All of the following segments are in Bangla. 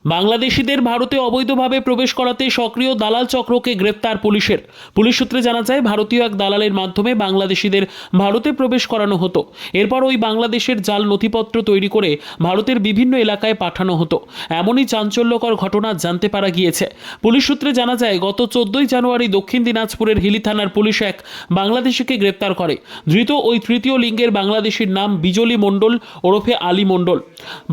বাংলাদেশিদের ভারতে অবৈধভাবে প্রবেশ করাতে সক্রিয় দালাল চক্রকে গ্রেপ্তার পুলিশের। পুলিশ সূত্রে জানা যায়, ভারতীয় এক দালালের মাধ্যমে বাংলাদেশিদের ভারতে প্রবেশ করানো হতো। এরপর ওই বাংলাদেশের জাল নথিপত্র তৈরি করে ভারতের বিভিন্ন এলাকায় পাঠানো হতো। এমনই চাঞ্চল্যকর ঘটনা জানতে পারা গিয়েছে। পুলিশ সূত্রে জানা যায়, গত 14 জানুয়ারি দক্ষিণ দিনাজপুরের হিলি থানার পুলিশ এক বাংলাদেশিকে গ্রেপ্তার করে। ধৃত ওই তৃতীয় লিঙ্গের বাংলাদেশির নাম বিজলি মণ্ডল ওরফে আলী মণ্ডল,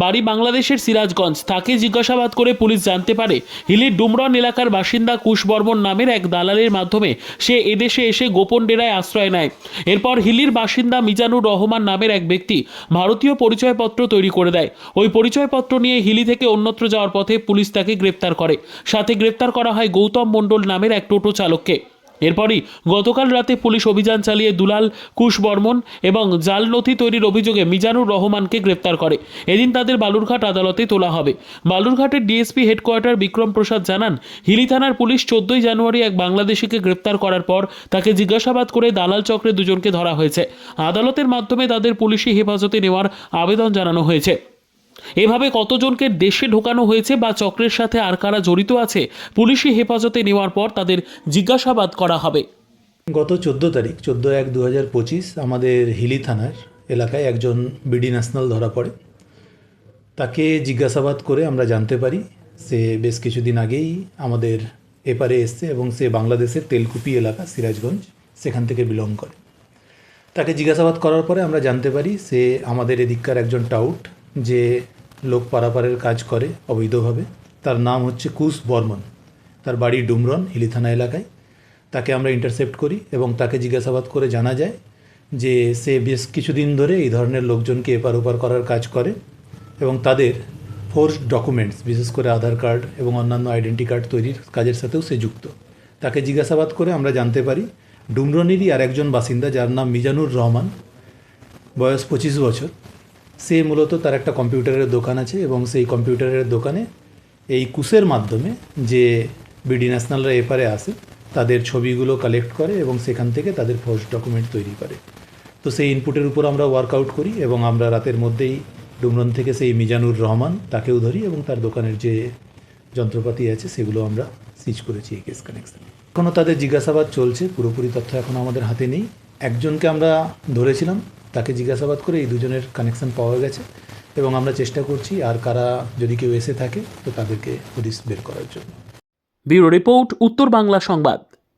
বাড়ি বাংলাদেশের সিরাজগঞ্জ। তাকে জিজ্ঞাসাবাদ করে পুলিশ জানতে পারে, হিলির ডুমরন এলাকার বাসিন্দা কুশ বর্মন নামের এক দালালের মাধ্যমে সে এদেশে এসে গোপন ডেরায় আশ্রয় নেয়। এরপর হিলির বাসিন্দা মিজানুর রহমান নামের এক ব্যক্তি ভারতীয় পরিচয়পত্র তৈরি করে দেয়। ওই পরিচয়পত্র নিয়ে হিলি থেকে অন্যত্র যাওয়ার পথে পুলিশ তাকে গ্রেপ্তার করে। সাথে গ্রেপ্তার করা হয় গৌতম মণ্ডল নামের এক টোটো চালককে। এরপরই গতকাল রাতে পুলিশ অভিযান চালিয়ে দুলাল, কুশ বর্মন এবং জাল নথি তৈরির অভিযোগে মিজানুর রহমানকে গ্রেপ্তার করে। এদিন তাদের বালুরঘাট আদালতে তোলা হবে। বালুরঘাটের ডিএসপি হেডকোয়ার্টার বিক্রম প্রসাদ জানান, হিলি থানার পুলিশ 14 জানুয়ারি এক বাংলাদেশিকে গ্রেপ্তার করার পর তাকে জিজ্ঞাসাবাদ করে দালাল চক্রে দুজনকে ধরা হয়েছে। আদালতের মাধ্যমে তাদের পুলিশি হেফাজতে নেওয়ার আবেদন জানানো হয়েছে। এভাবে কতজনকে দেশে ঢোকানো হয়েছে বা চক্রের সাথে আর কারা জড়িত আছে, পুলিশি হেফাজতে নেওয়ার পর তাদের জিজ্ঞাসাবাদ করা হবে। গত 14 তারিখ 14/1/2025 আমাদের হিলি থানার এলাকায় একজন বিডি ন্যাশনাল ধরা পড়ে। তাকে জিজ্ঞাসাবাদ করে আমরা জানতে পারি সে বেশ কিছুদিন আগেই আমাদের এপারে এসছে এবং সে বাংলাদেশের তেলকুপি এলাকা সিরাজগঞ্জ সেখান থেকে বিলং করে। তাকে জিজ্ঞাসাবাদ করার পরে আমরা জানতে পারি সে আমাদের এদিককার একজন টাউট, যে লোক পারাপারের কাজ করে অবৈধভাবে। তার নাম হচ্ছে কুশ বর্মন, তার বাড়ি ডুমরন হিলি থানা এলাকায়। তাকে আমরা ইন্টারসেপ্ট করি এবং তাকে জিজ্ঞাসাবাদ করে জানা যায় যে সে বেশ কিছুদিন ধরে এই ধরনের লোকজনকে এপার ওপার করার কাজ করে এবং তাদের ফোর্সড ডকুমেন্টস, বিশেষ করে আধার কার্ড এবং অন্যান্য আইডেন্টি কার্ড তৈরির কাজের সাথেও সে যুক্ত। তাকে জিজ্ঞাসাবাদ করে আমরা জানতে পারি ডুমরনেরই আর একজন বাসিন্দা, যার নাম মিজানুর রহমান, বয়স 25 বছর। সে মূলত তার একটা কম্পিউটারের দোকান আছে এবং সেই কম্পিউটারের দোকানে এই কুশের মাধ্যমে যে বিডি ন্যাশনালরা এপারে আসে তাদের ছবিগুলো কালেক্ট করে এবং সেখান থেকে তাদের ফোর্স ডকুমেন্ট তৈরি করে। তো সেই ইনপুটের উপর আমরা ওয়ার্কআউট করি এবং আমরা রাতের মধ্যেই ডুমরন থেকে সেই মিজানুর রহমান তাকেও ধরি এবং তার দোকানের যে যন্ত্রপাতি আছে সেগুলো আমরা সিজ করেছি এই কেস কানেকশনে। এখনও তাদের জিজ্ঞাসাবাদ চলছে, পুরোপুরি তথ্য এখনও আমাদের হাতে নেই। একজনকে আমরা ধরেছিলাম, তাকে জিজ্ঞাসাবাদ করে এই দুজনের কানেকশন পাওয়া গেছে এবং আমরা চেষ্টা করছি আর কারা যদি কেউ এসে থাকে তো তাদেরকে পুলিশ বের করার জন্য। ব্যুরো রিপোর্ট, উত্তর বাংলা সংবাদ।